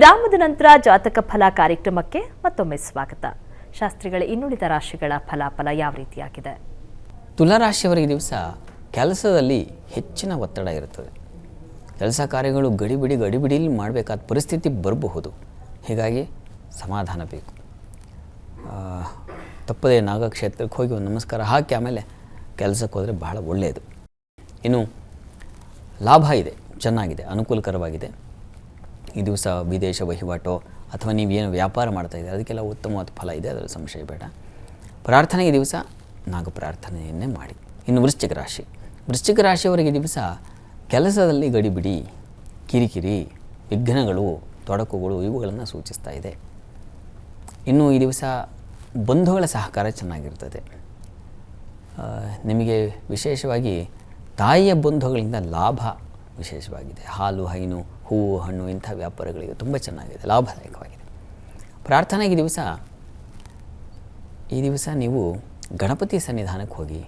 ವಿರಾಮದ ನಂತರ ಜಾತಕ ಫಲ ಕಾರ್ಯಕ್ರಮಕ್ಕೆ ಮತ್ತೊಮ್ಮೆ ಸ್ವಾಗತ. ಶಾಸ್ತ್ರಿಗಳ ಇನ್ನುಳಿದ ರಾಶಿಗಳ ಫಲಾಫಲ ಯಾವ ರೀತಿಯಾಗಿದೆ? ತುಲಾ ರಾಶಿಯವರಿಗೆ ದಿವಸ ಕೆಲಸದಲ್ಲಿ ಹೆಚ್ಚಿನ ಒತ್ತಡ ಇರುತ್ತದೆ. ಕೆಲಸ ಕಾರ್ಯಗಳು ಗಡಿಬಿಡಿಲಿ ಮಾಡಬೇಕಾದ ಪರಿಸ್ಥಿತಿ ಬರಬಹುದು. ಹೀಗಾಗಿ ಸಮಾಧಾನ ಬೇಕು. ತಪ್ಪದೇ ನಾಗಕ್ಷೇತ್ರಕ್ಕೆ ಹೋಗಿ ಒಂದು ನಮಸ್ಕಾರ ಹಾಕಿ ಆಮೇಲೆ ಕೆಲಸಕ್ಕೆ ಹೋದರೆ ಬಹಳ ಒಳ್ಳೆಯದು. ಇನ್ನು ಲಾಭ ಇದೆ, ಚೆನ್ನಾಗಿದೆ, ಅನುಕೂಲಕರವಾಗಿದೆ. ಈ ದಿವಸ ವಿದೇಶ ವಹಿವಾಟು ಅಥವಾ ನೀವೇನು ವ್ಯಾಪಾರ ಮಾಡ್ತಾಯಿದ್ದೀರಿ ಅದಕ್ಕೆಲ್ಲ ಉತ್ತಮವಾದ ಫಲ ಇದೆ, ಅದರ ಸಂಶಯ ಬೇಡ. ಪ್ರಾರ್ಥನೆ ಈ ದಿವಸ ನಾಗ ಪ್ರಾರ್ಥನೆಯನ್ನೇ ಮಾಡಿ. ಇನ್ನು ವೃಶ್ಚಿಕ ರಾಶಿಯವರಿಗೆ ದಿವಸ ಕೆಲಸದಲ್ಲಿ ಗಡಿಬಿಡಿ, ಕಿರಿಕಿರಿ, ವಿಘ್ನಗಳು, ತೊಡಕುಗಳು ಇವುಗಳನ್ನು ಸೂಚಿಸ್ತಾ ಇದೆ. ಇನ್ನು ಈ ದಿವಸ ಬಂಧುಗಳ ಸಹಕಾರ ಚೆನ್ನಾಗಿರ್ತದೆ. ನಿಮಗೆ ವಿಶೇಷವಾಗಿ ತಾಯಿಯ ಬಂಧುಗಳಿಂದ ಲಾಭ ವಿಶೇಷವಾಗಿದೆ. ಹಾಲು, ಹೈನು, ಹೂವು, ಹಣ್ಣು ಇಂಥ ವ್ಯಾಪಾರಗಳಿಗೆ ತುಂಬ ಚೆನ್ನಾಗಿದೆ, ಲಾಭದಾಯಕವಾಗಿದೆ. ಪ್ರಾರ್ಥನೆಗೆ ಈ ದಿವಸ ನೀವು ಗಣಪತಿ ಸನ್ನಿಧಾನಕ್ಕೆ ಹೋಗಿ,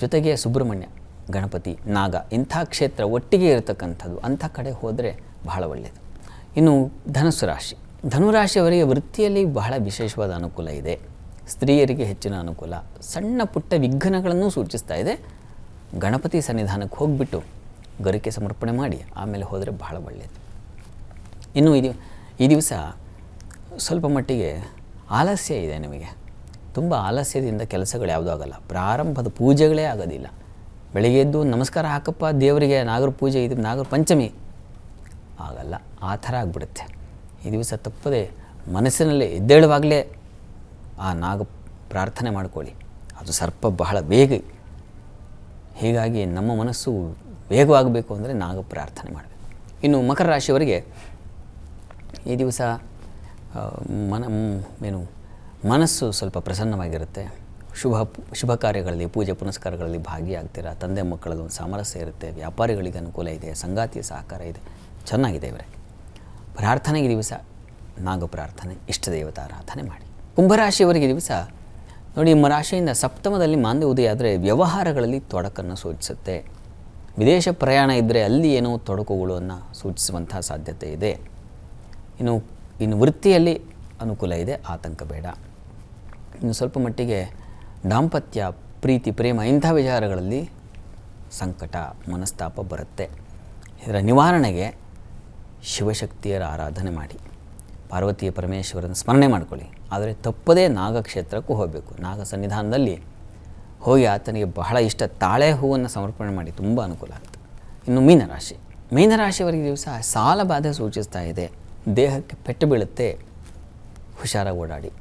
ಜೊತೆಗೆ ಸುಬ್ರಹ್ಮಣ್ಯ, ಗಣಪತಿ, ನಾಗ ಇಂಥ ಕ್ಷೇತ್ರ ಒಟ್ಟಿಗೆ ಇರತಕ್ಕಂಥದ್ದು, ಅಂಥ ಕಡೆ ಹೋದರೆ ಬಹಳ ಒಳ್ಳೆಯದು. ಇನ್ನು ಧನುರಾಶಿಯವರಿಗೆ ವೃತ್ತಿಯಲ್ಲಿ ಬಹಳ ವಿಶೇಷವಾದ ಅನುಕೂಲ ಇದೆ. ಸ್ತ್ರೀಯರಿಗೆ ಹೆಚ್ಚಿನ ಅನುಕೂಲ, ಸಣ್ಣ ಪುಟ್ಟ ವಿಘ್ನಗಳನ್ನು ಸೂಚಿಸ್ತಾ ಇದೆ. ಗಣಪತಿ ಸನ್ನಿಧಾನಕ್ಕೆ ಹೋಗಿಬಿಟ್ಟು ಗರಿಕೆ ಸಮರ್ಪಣೆ ಮಾಡಿ ಆಮೇಲೆ ಹೋದರೆ ಬಹಳ ಒಳ್ಳೆಯದು. ಇನ್ನು ಈ ದಿವಸ ಸ್ವಲ್ಪ ಮಟ್ಟಿಗೆ ಆಲಸ್ಯ ಇದೆ. ನಿಮಗೆ ತುಂಬ ಆಲಸ್ಯದಿಂದ ಕೆಲಸಗಳು ಯಾವುದೂ ಆಗಲ್ಲ. ಪ್ರಾರಂಭದ ಪೂಜೆಗಳೇ ಆಗೋದಿಲ್ಲ. ಬೆಳಿಗ್ಗೆ ಎದ್ದು ನಮಸ್ಕಾರ ಹಾಕಪ್ಪ ದೇವರಿಗೆ, ನಾಗರ ಪೂಜೆ, ಇದು ನಾಗರ ಪಂಚಮಿ ಆಗಲ್ಲ, ಆ ಥರ ಆಗಿಬಿಡುತ್ತೆ. ಈ ದಿವಸ ತಪ್ಪದೆ ಮನಸ್ಸಿನಲ್ಲೇ ಎದ್ದೇಳುವಾಗಲೇ ಆ ನಾಗ ಪ್ರಾರ್ಥನೆ ಮಾಡ್ಕೊಳ್ಳಿ. ಅದು ಸರ್ಪ ಬಹಳ ವೇಗ, ಹೀಗಾಗಿ ನಮ್ಮ ಮನಸ್ಸು ವೇಗವಾಗಬೇಕು ಅಂದರೆ ನಾಗ ಪ್ರಾರ್ಥನೆ ಮಾಡಬೇಕು. ಇನ್ನು ಮಕರ ರಾಶಿಯವರಿಗೆ ಈ ದಿವಸ ಮನಸ್ಸು ಸ್ವಲ್ಪ ಪ್ರಸನ್ನವಾಗಿರುತ್ತೆ. ಶುಭ ಕಾರ್ಯಗಳಲ್ಲಿ, ಪೂಜೆ ಪುನಸ್ಕಾರಗಳಲ್ಲಿ ಭಾಗಿಯಾಗ್ತೀರಾ. ತಂದೆ ಮಕ್ಕಳಲ್ಲಿ ಒಂದು ಸಾಮರಸ್ಯ ಇರುತ್ತೆ. ವ್ಯಾಪಾರಿಗಳಿಗೆ ಅನುಕೂಲ ಇದೆ, ಸಂಗಾತಿಯ ಸಹಕಾರ ಇದೆ, ಚೆನ್ನಾಗಿದೆ. ಇವರೇ ಪ್ರಾರ್ಥನೆಗೆ ದಿವಸ ನಾಗ ಪ್ರಾರ್ಥನೆ, ಇಷ್ಟ ದೇವತಾರಾಧನೆ ಮಾಡಿ. ಕುಂಭರಾಶಿಯವರಿಗೆ ದಿವಸ ನೋಡಿ, ನಿಮ್ಮ ರಾಶಿಯಿಂದ ಸಪ್ತಮದಲ್ಲಿ ಮಾಂದ್ಯ ಉದಯ ಆದರೆ ವ್ಯವಹಾರಗಳಲ್ಲಿ ತೊಡಕನ್ನು ಸೂಚಿಸುತ್ತೆ. ವಿದೇಶ ಪ್ರಯಾಣ ಇದ್ದರೆ ಅಲ್ಲಿ ಏನೋ ತೊಡಕುಗಳನ್ನು ಸೂಚಿಸುವಂಥ ಸಾಧ್ಯತೆ ಇದೆ. ಇನ್ನು ವೃತ್ತಿಯಲ್ಲಿ ಅನುಕೂಲ ಇದೆ, ಆತಂಕ ಬೇಡ. ಇನ್ನು ಸ್ವಲ್ಪ ಮಟ್ಟಿಗೆ ದಾಂಪತ್ಯ, ಪ್ರೀತಿ, ಪ್ರೇಮ ಇಂಥ ವಿಚಾರಗಳಲ್ಲಿ ಸಂಕಟ, ಮನಸ್ತಾಪ ಬರುತ್ತೆ. ಇದರ ನಿವಾರಣೆಗೆ ಶಿವಶಕ್ತಿಯರ ಆರಾಧನೆ ಮಾಡಿ, ಪಾರ್ವತಿಯ ಪರಮೇಶ್ವರನ ಸ್ಮರಣೆ ಮಾಡ್ಕೊಳ್ಳಿ. ಆದರೆ ತಪ್ಪದೇ ನಾಗಕ್ಷೇತ್ರಕ್ಕೂ ಹೋಗಬೇಕು. ನಾಗ ಸನ್ನಿಧಾನದಲ್ಲಿ ಹೋಗಿ ಆತನಿಗೆ ಬಹಳ ಇಷ್ಟ ತಾಳೆ ಹೂವನ್ನು ಸಮರ್ಪಣೆ ಮಾಡಿ, ತುಂಬ ಅನುಕೂಲ ಆಗುತ್ತೆ. ಇನ್ನು ಮೀನರಾಶಿಯವರಿಗೆ ದಿವಸ ಸಾಲ ಬಾಧೆ ಸೂಚಿಸ್ತಾ ಇದೆ. ದೇಹಕ್ಕೆ ಪೆಟ್ಟು ಬೀಳುತ್ತೆ, ಹುಷಾರಾಗಿ ಓಡಾಡಿ.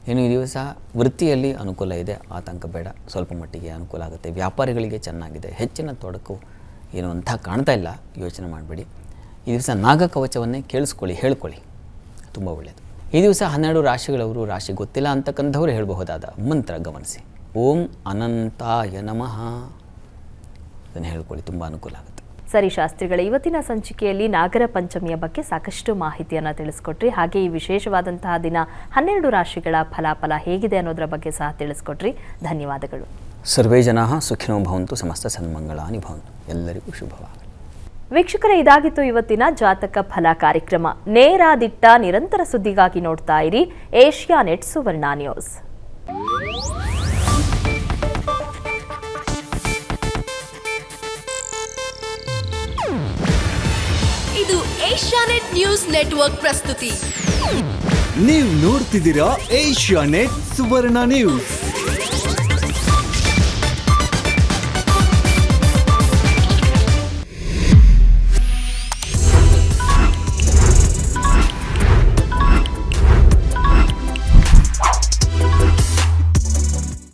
ಇನ್ನು ಈ ದಿವಸ ವೃತ್ತಿಯಲ್ಲಿ ಅನುಕೂಲ ಇದೆ, ಆತಂಕ ಬೇಡ, ಸ್ವಲ್ಪ ಮಟ್ಟಿಗೆ ಅನುಕೂಲ ಆಗುತ್ತೆ. ವ್ಯಾಪಾರಿಗಳಿಗೆ ಚೆನ್ನಾಗಿದೆ, ಹೆಚ್ಚಿನ ತೊಡಕು ಏನು ಅಂತ ಕಾಣ್ತಾ ಇಲ್ಲ, ಯೋಚನೆ ಮಾಡಬೇಡಿ. ಈ ದಿವಸ ನಾಗ ಕವಚವನ್ನೇ ಕೇಳಿಸ್ಕೊಳ್ಳಿ, ಹೇಳ್ಕೊಳ್ಳಿ, ತುಂಬ ಒಳ್ಳೆಯದು. ಈ ದಿವಸ 12 ರಾಶಿಗಳವರು, ರಾಶಿ ಗೊತ್ತಿಲ್ಲ ಅಂತಕ್ಕಂಥವ್ರು ಹೇಳಬಹುದಾದ ಮಂತ್ರ ಗಮನಿಸಿ. ಓಂ ಅನಂತಾಯ ನಮಃ, ಅದನ್ನು ಹೇಳ್ಕೊಳ್ಳಿ, ತುಂಬ ಅನುಕೂಲ ಆಗುತ್ತೆ. ಸರಿ ಶಾಸ್ತ್ರಿಗಳ, ಇವತ್ತಿನ ಸಂಚಿಕೆಯಲ್ಲಿ ನಾಗರ ಪಂಚಮಿಯ ಬಗ್ಗೆ ಸಾಕಷ್ಟು ಮಾಹಿತಿಯನ್ನು ತಿಳಿಸ್ಕೊಟ್ರಿ. ಹಾಗೆ ಈ ವಿಶೇಷವಾದಂತಹ ದಿನ 12 ರಾಶಿಗಳ ಫಲಾಫಲ ಹೇಗಿದೆ ಅನ್ನೋದರ ಬಗ್ಗೆ ಸಹ ತಿಳಿಸ್ಕೊಟ್ರಿ. ಧನ್ಯವಾದಗಳು. ಸರ್ವೇ ಜನಾಃ ಸುಖಿನೋ ಭವಂತು, ಸಮಸ್ತ ಸನ್ಮಂಗಳಾನಿ ಭವಂತು. ಎಲ್ಲರಿಗೂ ಶುಭವಾಗಲಿ. ವೀಕ್ಷಕರೇ, ಇದಾಗಿತ್ತು ಇವತ್ತಿನ ಜಾತಕ ಫಲ ಕಾರ್ಯಕ್ರಮ. ನೇರ ದಿಟ್ಟ ನಿರಂತರ ಸುದ್ದಿಗಾಗಿ ನೋಡ್ತಾ ಇರಿ ಏಷ್ಯಾನೆಟ್ ಸುವರ್ಣ ನ್ಯೂಸ್. ಇದು ಏಷ್ಯಾನೆಟ್ ನ್ಯೂಸ್ ನೆಟ್ವರ್ಕ್ ಪ್ರಸ್ತುತಿ. ನೀವು ನೋಡ್ತಿದ್ದೀರಾ ಏಷ್ಯಾನೆಟ್ ಸುವರ್ಣ ನ್ಯೂಸ್.